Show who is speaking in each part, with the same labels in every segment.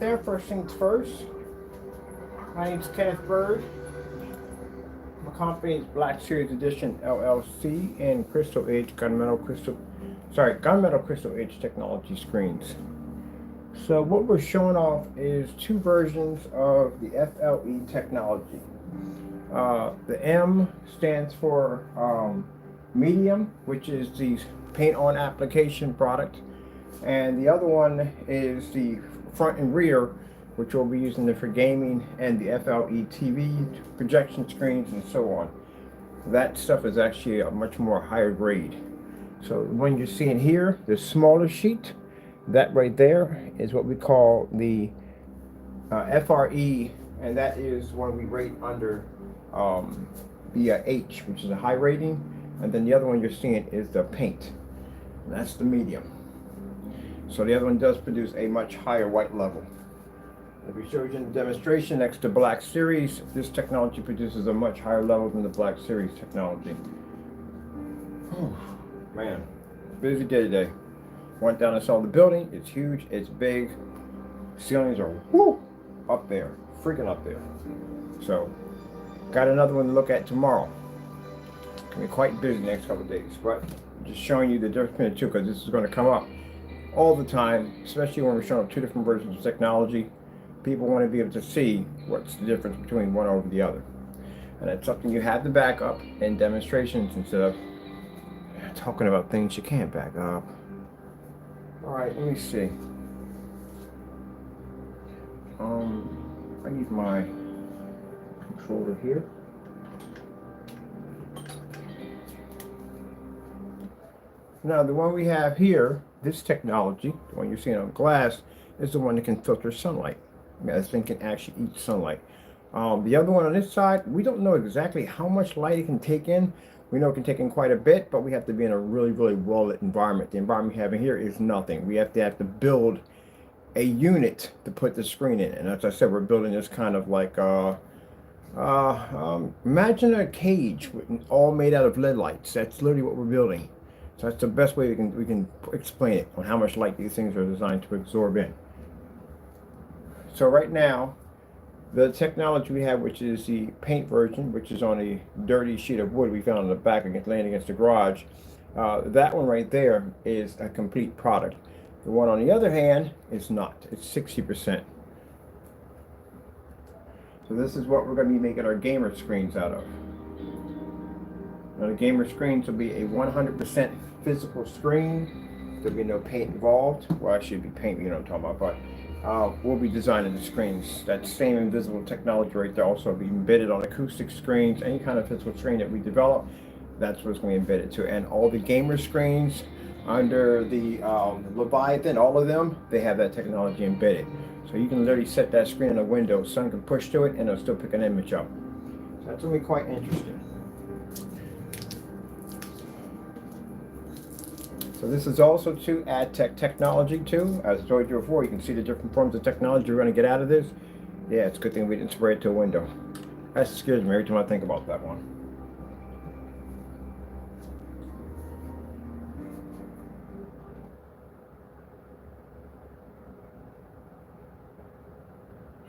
Speaker 1: there. First things first. My name's Kenneth Bird. My company is Black Series Edition LLC and Crystal Edge Gunmetal Crystal Edge technology screens. So what we're showing off is two versions of the FLE technology. The M stands for medium, which is the paint-on application product, and the other one is the front and rear, which we'll be using for gaming and the FLE TV, projection screens, and so on. That stuff is actually a much more higher grade. So when you're seeing here, the smaller sheet, that right there is what we call the FRE, and that is one we rate under the H, which is a high rating, and then the other one you're seeing is the paint, and that's the medium. So the other one does produce a much higher white level. If we showed you in the demonstration next to Black Series, this technology produces a much higher level than the Black Series technology. Oh, man, busy day today. Went down and saw the building. It's huge, it's big. Ceilings are up there, freaking up there. So, got another one to look at tomorrow. Gonna be quite busy the next couple of days, but I'm just showing you the difference between the two because this is going to come up all the time, especially when we're showing two different versions of technology. People want to be able to see what's the difference between one over the other, and it's something you have to back up in demonstrations instead of talking about things you can't back up. All right, let me see. I need my controller here. Now, the one we have here, this technology, the one you're seeing on glass, is the one that can filter sunlight. This thing can actually eat sunlight. The other one on this side, we don't know exactly how much light it can take in. We know it can take in quite a bit, but we have to be in a really, really well-lit environment. The environment we have in here is nothing. We have to build a unit to put the screen in. And as I said, we're building this kind of like, imagine a cage all made out of LED lights. That's literally what we're building. So that's the best way we can explain it on how much light these things are designed to absorb in. So right now, the technology we have, which is the paint version, which is on a dirty sheet of wood we found on the back laying against the garage, that one right there is a complete product. The one on the other hand is not. It's 60%. So this is what we're going to be making our gamer screens out of. Now the gamer screens will be a 100% physical screen. There'll be no paint involved. Well, I should be paint, you know what I'm talking about, but we'll be designing the screens. That same invisible technology right there also will be embedded on acoustic screens. Any kind of physical screen that we develop, that's what it's going to be embedded to. And all the gamer screens under the Leviathan, all of them, they have that technology embedded. So you can literally set that screen in a window, sun can push to it, and it'll still pick an image up. So that's going to be quite interesting. So this is also to add technology too. As I told you before, you can see the different forms of technology we're going to get out of this. Yeah, it's a good thing we didn't spray it to a window. That scares me every time I think about that one.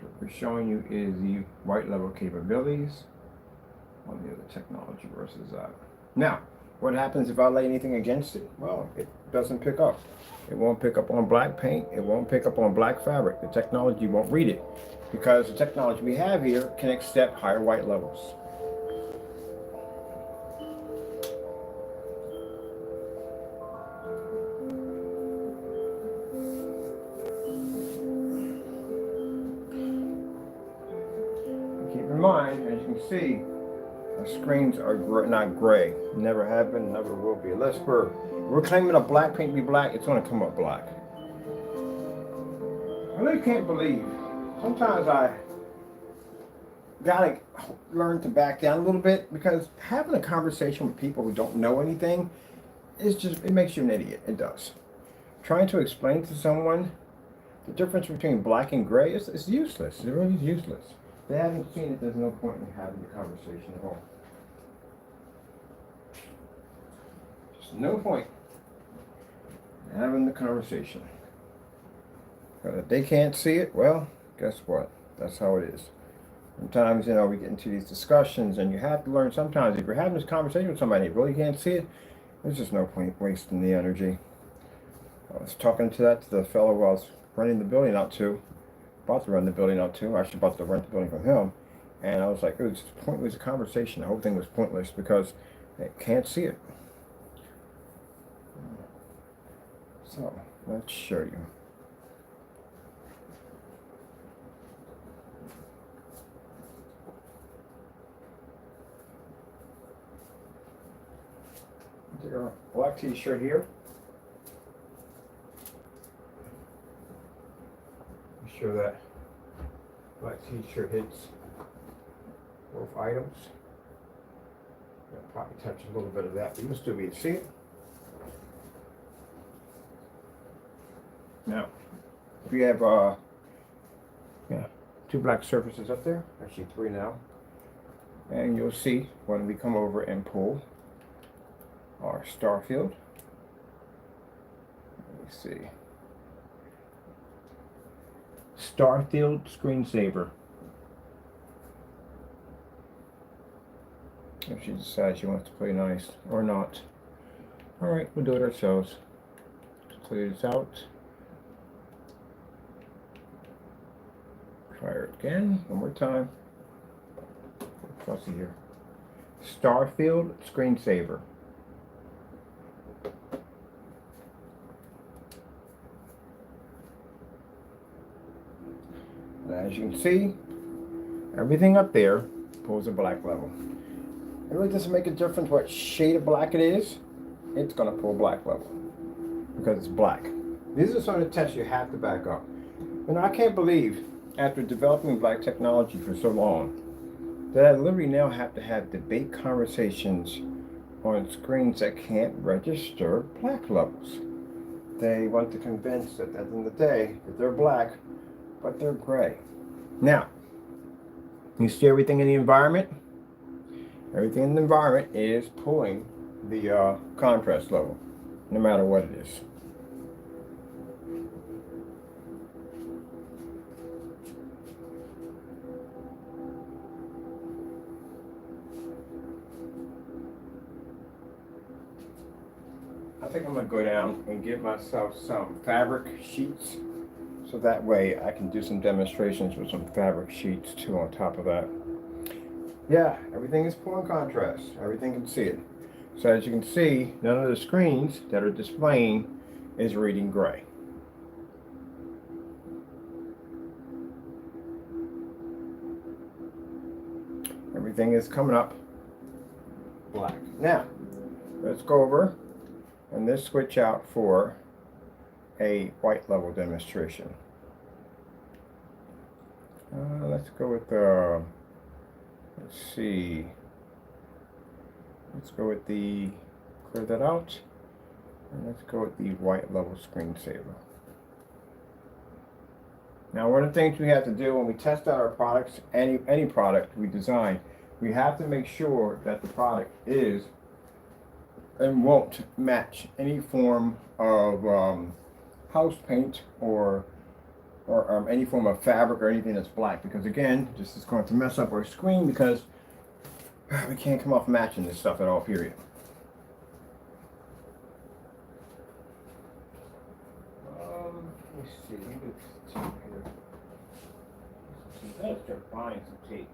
Speaker 1: So what we're showing you is the white level capabilities on the other technology versus that. Now, what happens if I lay anything against it? Well, it doesn't pick up. It won't pick up on black paint. It won't pick up on black fabric. The technology won't read it because the technology we have here can accept higher white levels. Keep in mind, as you can see, the screens are not gray. Never have been, never will be. Unless we're claiming a black paint to be black, it's going to come up black. I really can't believe. Sometimes I gotta learn to back down a little bit because having a conversation with people who don't know anything is just, it makes you an idiot. It does. Trying to explain to someone the difference between black and gray is useless. It really is useless. If they haven't seen it, there's no point in having the conversation at all. Just no point in having the conversation. If they can't see it, well, guess what? That's how it is. Sometimes, you know, we get into these discussions and you have to learn sometimes if you're having this conversation with somebody and you really can't see it, there's just no point wasting the energy. I was talking to the fellow I was renting the building out to, about to rent the building out to, actually about to rent the building from him, and I was like, it was just a pointless conversation. The whole thing was pointless because they can't see it. So, let's show you. Take our black t-shirt here. Make sure that black t-shirt hits both items. I'll probably touch a little bit of that, but you'll still be able to see it. Now, we have two black surfaces up there, actually three now. And you'll see when we come over and pull our star field. Let me see. Star field screensaver. If she decides she wants to play nice or not. Alright, we'll do it ourselves. Let's clear this out. Try it again, one more time. Fussy here. Starfield screensaver. And as you can see, everything up there pulls a black level. It really doesn't make a difference what shade of black it is. It's going to pull black level because it's black. These are some of the tests you have to back up. And I can't believe, after developing black technology for so long, that I literally now have to have debate conversations on screens that can't register black levels. They want to convince that at the end of the day that they're black, but they're gray. Now, you see everything in the environment? Everything in the environment is pulling the contrast level, no matter what it is. I think I'm going to go down and get myself some fabric sheets so that way I can do some demonstrations with some fabric sheets too on top of that. Yeah, everything is pulling contrast. Everything can see it. So as you can see, none of the screens that are displaying is reading gray. Everything is coming up black. Now, let's go over and this switch out for a white level demonstration. Let's go with let's see. Let's go with the, clear that out, and let's go with the white level screensaver. Now, one of the things we have to do when we test out our products, any product we design, we have to make sure that the product is and won't match any form of house paint or any form of fabric or anything that's black, because again, this is going to mess up our screen because we can't come off matching this stuff at all, period. Let me see. Let's start buying some tape.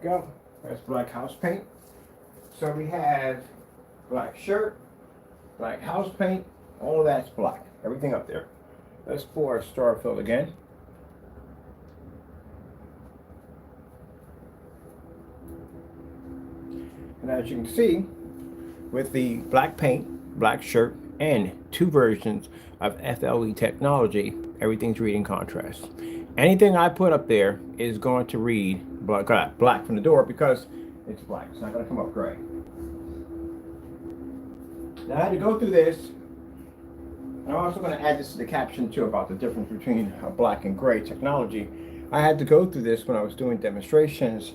Speaker 1: Go. That's black house paint. So we have black shirt, black house paint, all of that's black. Everything up there. Let's pull our star field again. And as you can see, with the black paint, black shirt, and two versions of FLE technology, everything's reading contrast. Anything I put up there is going to read black from the door because it's black. It's not going to come up gray. Now I had to go through this. And I'm also going to add this to the caption too about the difference between black and gray technology. I had to go through this when I was doing demonstrations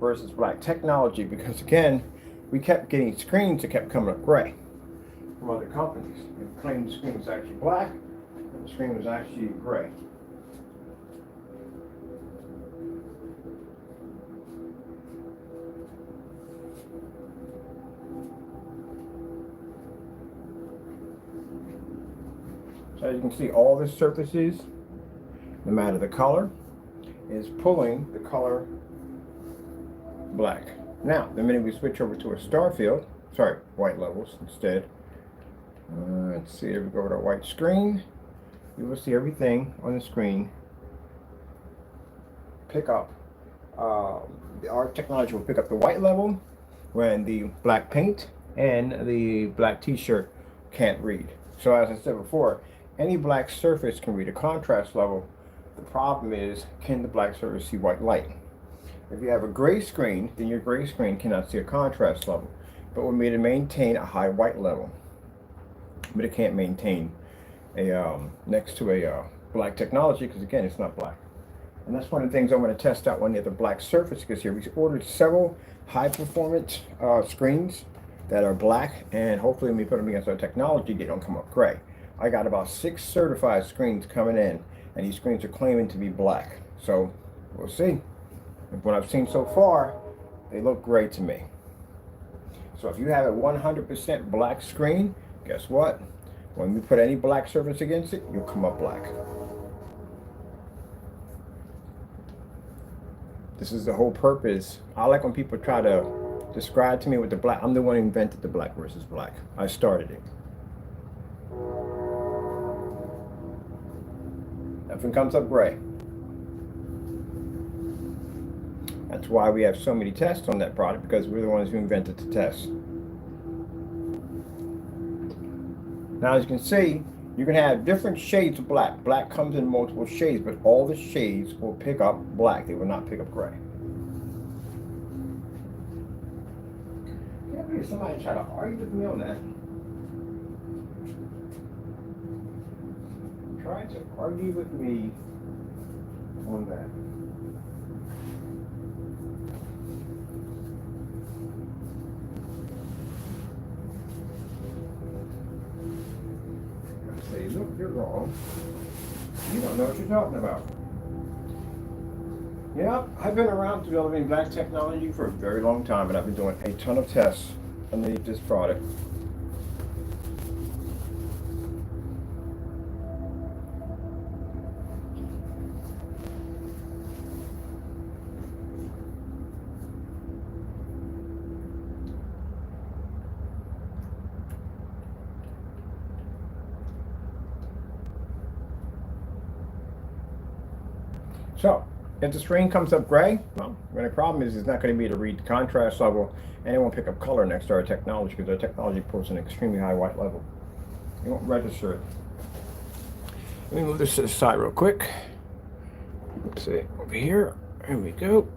Speaker 1: versus black technology because again, we kept getting screens that kept coming up gray from other companies. They claimed the screen was actually black and the screen was actually gray. So as you can see, all the surfaces, no matter the color, is pulling the color black. Now, the minute we switch over to a star field, white levels instead. Let's see, if we go to a white screen, you will see everything on the screen pick up. Our technology will pick up the white level when the black paint and the black t-shirt can't read. So as I said before, any black surface can read a contrast level. The problem is, can the black surface see white light? If you have a gray screen, then your gray screen cannot see a contrast level, but will be to maintain a high white level. But it can't maintain a next to a black technology because again, it's not black. And that's one of the things I want to test out when you have the black surface, because here we ordered several high performance screens that are black, and hopefully when we put them against our technology, they don't come up gray. I got about 6 certified screens coming in, and these screens are claiming to be black. So we'll see. What I've seen so far, they look great to me. So if you have a 100% black screen, guess what? When we put any black surface against it, you'll come up black. This is the whole purpose. I like when people try to describe to me with the black. I'm the one who invented the black versus black. I started it. Nothing comes up gray. That's why we have so many tests on that product, because we're the ones who invented the test. Now, as you can see, you can have different shades of black. Black comes in multiple shades, but all the shades will pick up black. They will not pick up gray. Yeah, somebody try to argue with me on that. Try to argue with me on that. I say, look, you're wrong. You don't know what you're talking about. Yeah, I've been around developing black technology for a very long time, and I've been doing a ton of tests underneath this product. So, if the screen comes up gray, well, the problem is it's not going to be able to read the contrast level, and it won't pick up color next to our technology, because our technology pulls an extremely high white level. It won't register it. Let me move this to the side real quick. Let's see, over here. Here we go.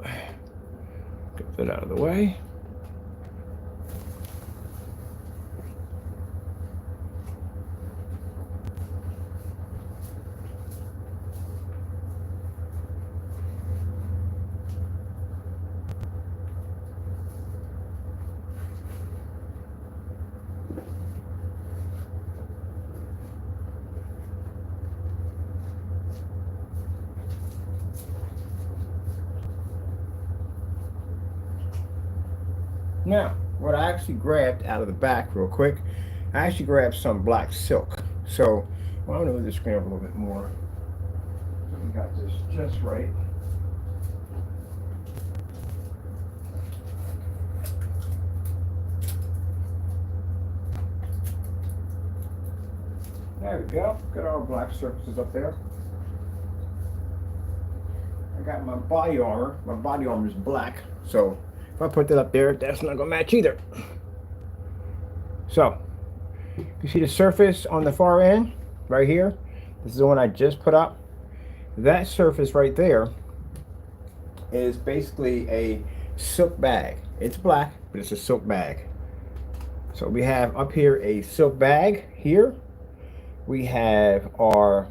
Speaker 1: Get that out of the way. Now, what I actually grabbed out of the back real quick, I actually grabbed some black silk. So, well, I'm going to move the screen up a little bit more. So we got this just right. There we go. Got our black surfaces up there. I got my body armor. My body armor is black, so if I put that up there, that's not gonna match either. So, you see the surface on the far end, right here? This is the one I just put up. That surface right there is basically a silk bag. It's black, but it's a silk bag. So we have up here a silk bag here. We have our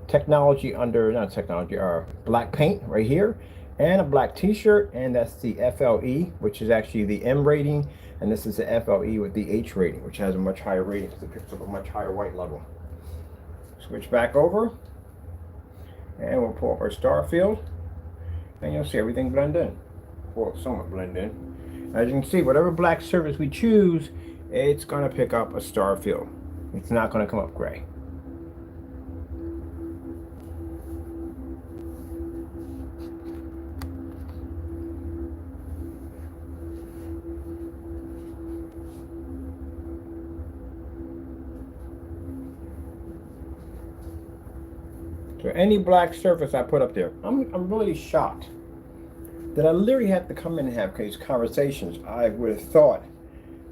Speaker 1: technology under, not technology, our black paint right here, and a black t-shirt, and that's the FLE, which is actually the M rating, and this is the FLE with the H rating, which has a much higher rating because it picks up a much higher white level. Switch back over, and we'll pull up our star field, and you'll see everything blend in. Well, somewhat blend in. As you can see, whatever black surface we choose, it's going to pick up a star field. It's not going to come up gray. So any black surface I put up there, I'm really shocked that I literally have to come in and have these conversations. I would have thought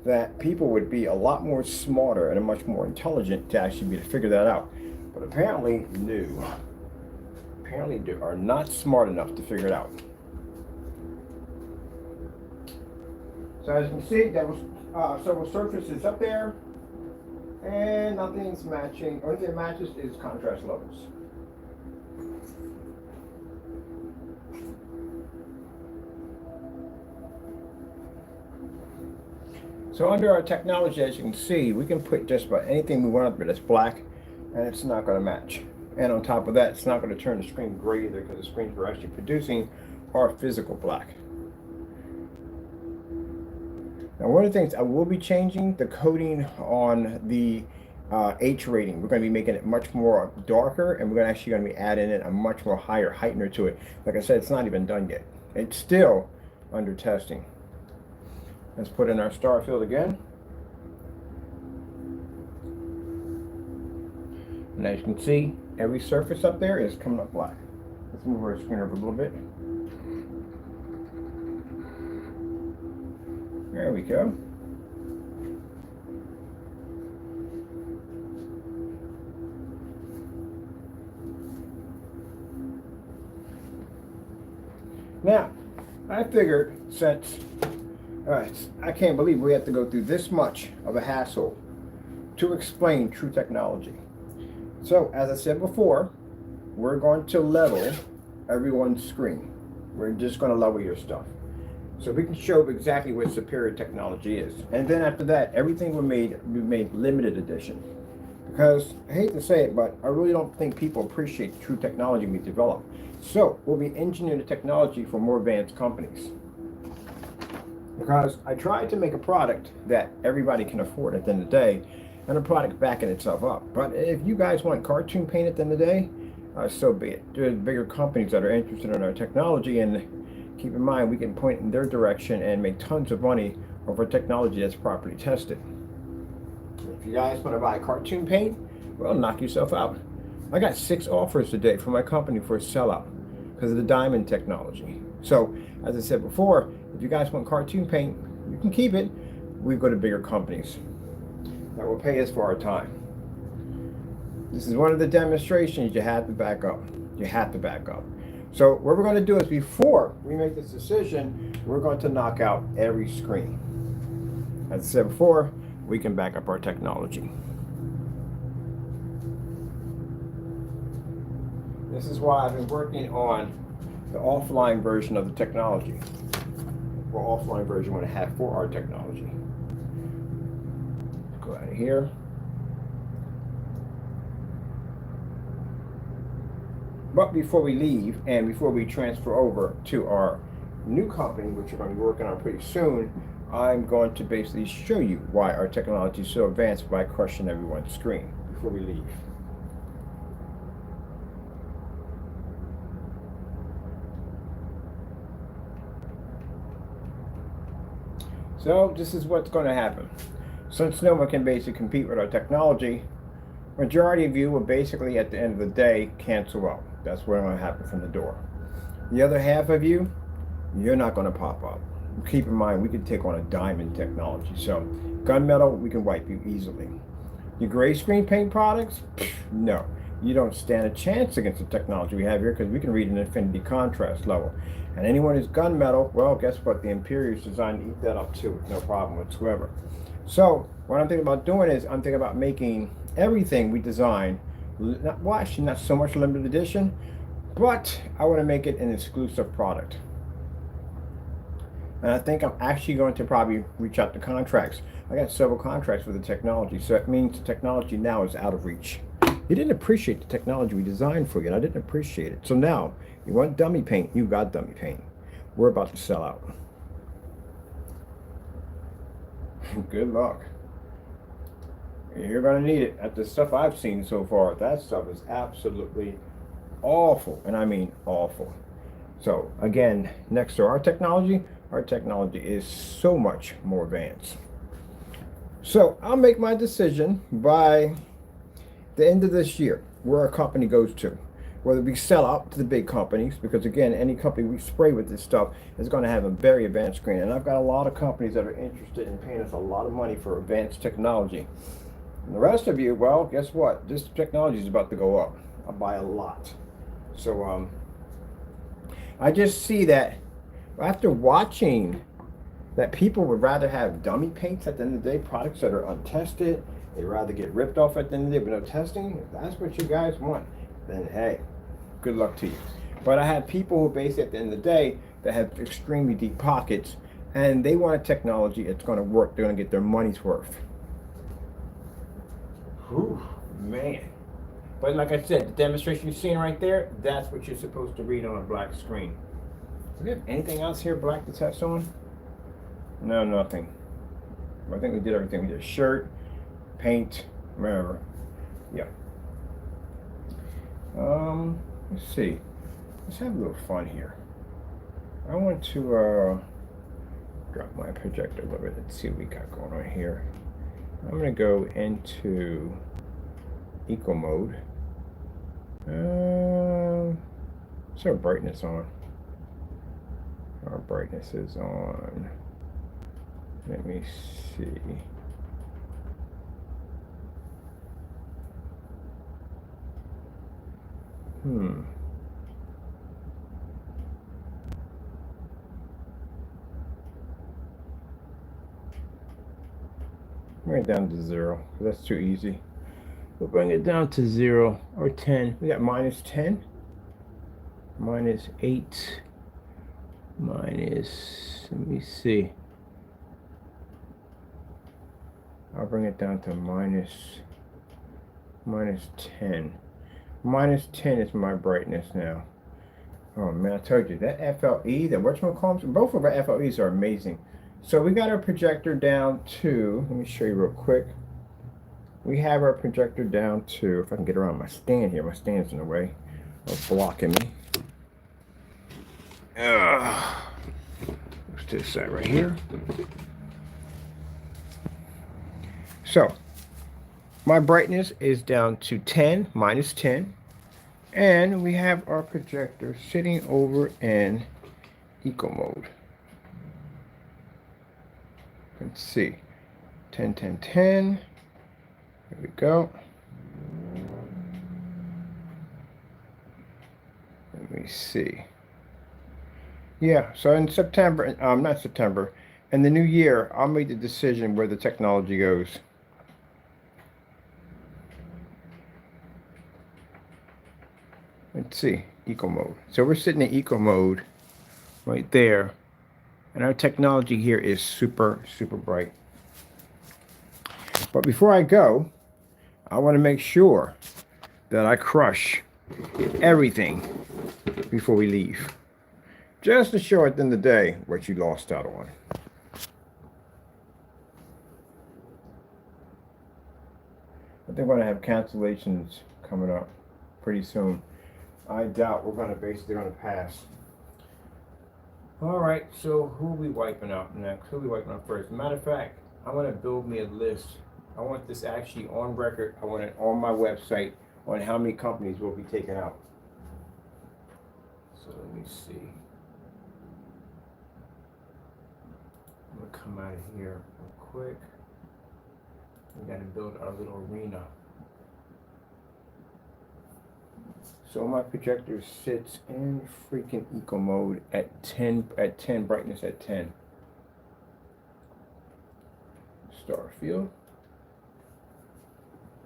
Speaker 1: that people would be a lot more smarter and much more intelligent to actually be to figure that out. But apparently, no. Apparently they are not smart enough to figure it out. So as you can see, there was several surfaces up there, and nothing's matching. Only thing that matches is contrast levels. So under our technology, as you can see, we can put just about anything we want up there that's black, and it's not going to match. And on top of that, it's not going to turn the screen gray either, because the screens we're actually producing are physical black. Now, one of the things I will be changing the coating on the H rating. We're going to be making it much more darker, and we're actually going to be adding in a much more higher heightener to it. Like I said, it's not even done yet. It's still under testing. Let's put in our star field again. And as you can see, every surface up there is coming up black. Let's move our screen up a little bit. There we go. Now, I figured since I can't believe we have to go through this much of a hassle to explain true technology. So, as I said before, we're going to level everyone's screen. We're just going to level your stuff. So we can show exactly what superior technology is. And then after that, everything we made limited edition. Because, I hate to say it, but I really don't think people appreciate the true technology we develop. So, we'll be engineering the technology for more advanced companies. Because I tried to make a product that everybody can afford at the end of the day, and a product backing itself up. But if you guys want cartoon paint at the end of the day, so be it. There's bigger companies that are interested in our technology, and keep in mind we can point in their direction and make tons of money over technology that's properly tested. If you guys want to buy cartoon paint, well, knock yourself out. I got 6 offers today from my company for a sellout because of the diamond technology. So, as I said before, if you guys want cartoon paint, you can keep it. We go to bigger companies that will pay us for our time. This is one of the demonstrations you have to back up. You have to back up. So what we're going to do is, before we make this decision, we're going to knock out every screen. As I said before, we can back up our technology. This is why I've been working on the offline version of the technology. Or offline version we're going to have for our technology. Go out of here. But before we leave, and before we transfer over to our new company, which we're going to be working on pretty soon, I'm going to basically show you why our technology is so advanced by crushing everyone's screen before we leave. So this is what's going to happen. Since no one can basically compete with our technology, majority of you will basically at the end of the day cancel out. That's what's going to happen from the door. The other half of you, you're not going to pop up. Keep in mind, we can take on a diamond technology. So gunmetal, we can wipe you easily. Your gray screen paint products? Pfft, no. You don't stand a chance against the technology we have here because we can read an infinity contrast level. And anyone who's gunmetal, well, guess what? The Imperial is designed to eat that up too with no problem whatsoever. So what I'm thinking about doing is I'm thinking about making everything we design, well, actually not so much limited edition, but I want to make it an exclusive product. And I think I'm actually going to probably reach out to contracts. I got several contracts with the technology, so that means the technology now is out of reach. You didn't appreciate the technology we designed for you, and I didn't appreciate it. So now, you want dummy paint, you got dummy paint. We're about to sell out. Good luck. You're going to need it. At the stuff I've seen so far, that stuff is absolutely awful, and I mean awful. So again, next to our technology is so much more advanced. So I'll make my decision by the end of this year where our company goes to. Whether we sell out to the big companies, because again, any company we spray with this stuff is going to have a very advanced screen. And I've got a lot of companies that are interested in paying us a lot of money for advanced technology. And the rest of you, well, guess what? This technology is about to go up. I'll buy a lot. So I just see that after watching that people would rather have dummy paints at the end of the day, products that are untested. They'd rather get ripped off at the end of the day with no testing. If that's what you guys want, then hey, good luck to you. But I have people who basically at the end of the day that have extremely deep pockets and they want a technology that's going to work. They're going to get their money's worth. Whew, man. But like I said, the demonstration you're seeing right there, that's what you're supposed to read on a black screen. Do we have anything else here black to test on? No, nothing. I think we did everything. We did shirt, paint, whatever. Yeah. Let's see. Let's have a little fun here. I want to drop my projector a little bit. Let's see what we got going on here. I'm gonna go into eco mode. What's our brightness on? Our brightness is on. Let me see. Bring it down to 0. That's too easy. We'll bring it down to 0 or 10. We got minus 10, minus 8, minus, let me see. I'll bring it down to minus 10. Minus 10 is my brightness now. Oh man, I told you, that FLE, that whatchamacallit, both of our FLEs are amazing. So we got our projector down to, let me show you real quick. We have our projector down to, if I can get around my stand here, my stand's in the way of blocking me. Let's do this side right here. So, my brightness is down to 10, minus 10. And we have our projector sitting over in eco mode. Let's see. 10, 10, 10. Here we go. Let me see. Yeah, so in September, not September, in the new year, I'll make the decision where the technology goes. Let's see, eco mode. So we're sitting in eco mode right there. And our technology here is super, super bright. But before I go, I want to make sure that I crush everything before we leave. Just to show at the end of the day what you lost out on. I think we're going to have cancellations coming up pretty soon. I doubt we're going to basically pass. All right, so who are we wiping out next? Who are we wiping out first? Matter of fact, I want to build me a list. I want this actually on record. I want it on my website on how many companies will be taken out. So let me see. I'm going to come out of here real quick. We got to build our little arena. So my projector sits in freaking eco mode at 10 brightness at 10. Star field.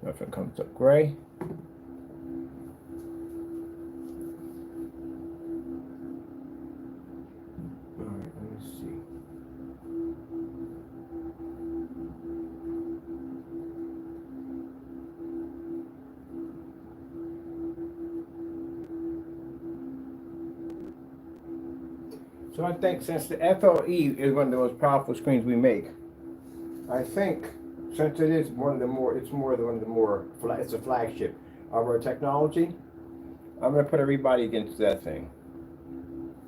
Speaker 1: Nothing comes up gray. Alright, let me see. So I think since the FLE is one of the most powerful screens we make, I think since it is one of the more, it's a flagship of our technology, I'm gonna put everybody against that thing.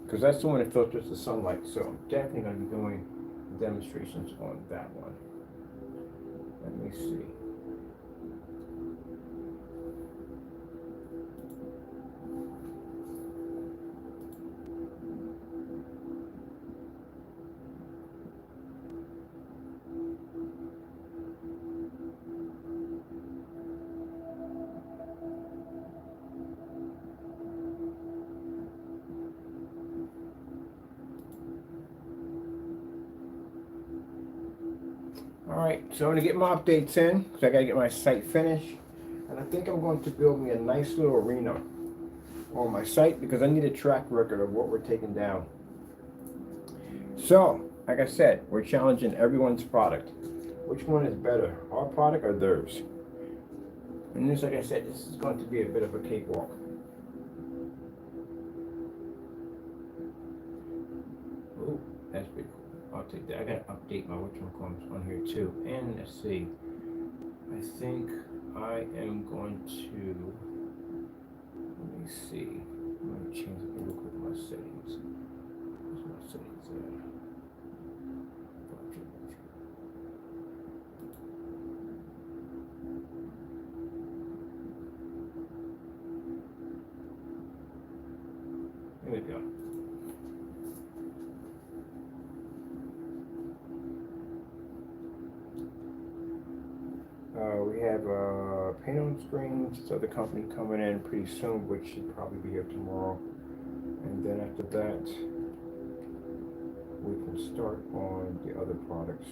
Speaker 1: Because that's the one that filters the sunlight. So I'm definitely gonna be doing demonstrations on that one. Let me see. Alright, so I'm going to get my updates in, because I got to get my site finished. And I think I'm going to build me a nice little arena on my site, because I need a track record of what we're taking down. So, like I said, we're challenging everyone's product. Which one is better, our product or theirs? And this, like I said, this is going to be a bit of a cakewalk. Ooh, that's pretty cool. I'll take that. I gotta update my whatchamacallits on here too. And let's see. I think I am going to, let me see. I'm gonna change it real quick my settings. Where's my settings at? Here we go. We have paint on screens, so the company coming in pretty soon, which should probably be here tomorrow. And then after that, we can start on the other products.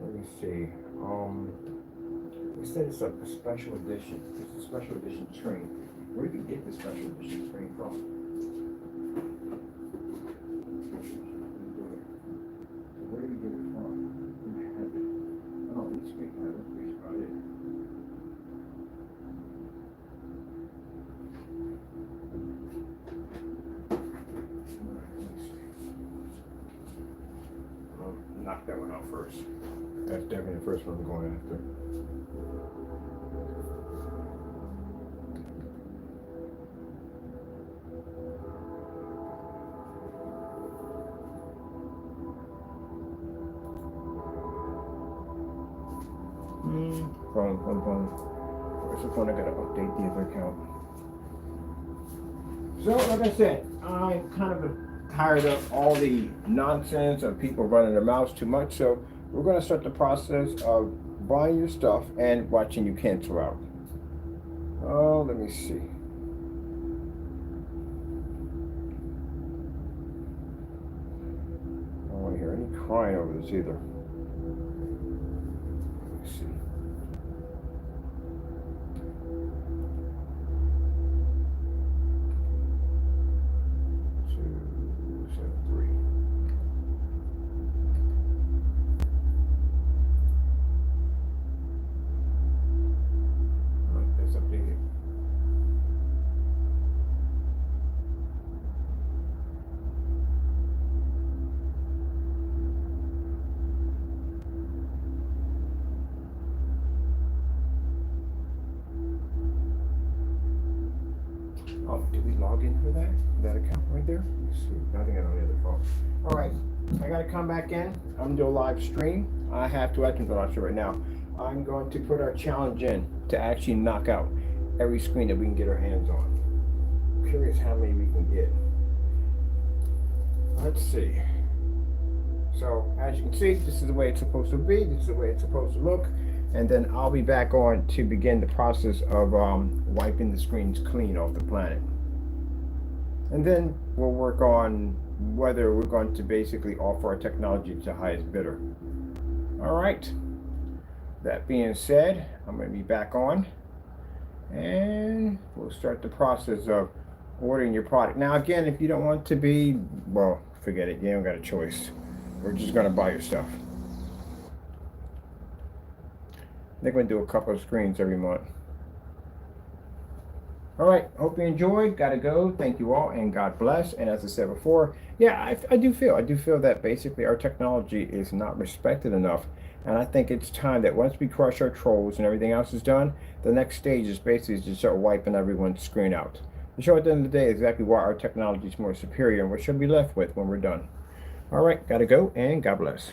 Speaker 1: Let me see. We said it's a special edition. It's a special edition screen. Where did you get the special edition screen from? Knock that one out first. That's definitely the first one I'm going after. Boom. First of all, I gotta update the other account. So, like I said, I'm kind of tired of all the nonsense of people running their mouths too much, so we're going to start the process of buying your stuff and watching you cancel out. Oh, let me see. I don't want to hear any crying over this either. Let me see. Oh, did we log in for that account right there? Let's see. I think I don't have the phone. All right, I gotta come back in. I'm gonna do a live stream. I have to, I can launch it right now. I'm going to put our challenge in to actually knock out every screen that we can get our hands on. I'm curious how many we can get. Let's see. So as you can see, this is the way it's supposed to be. This is the way it's supposed to look. And then I'll be back on to begin the process of wiping the screens clean off the planet. And then we'll work on whether we're going to basically offer our technology to the highest bidder. All right. That being said, I'm going to be back on. And we'll start the process of ordering your product. Now, again, if you don't want to be, well, forget it. You don't got a choice. We're just going to buy your stuff. They're going to do a couple of screens every month. All right. Hope you enjoyed. Got to go. Thank you all, and God bless. And as I said before, yeah, I do feel that basically our technology is not respected enough. And I think it's time that once we crush our trolls and everything else is done, the next stage is basically to start wiping everyone's screen out. To show at the end of the day exactly why our technology is more superior and what should be left with when we're done. All right, gotta go, and God bless.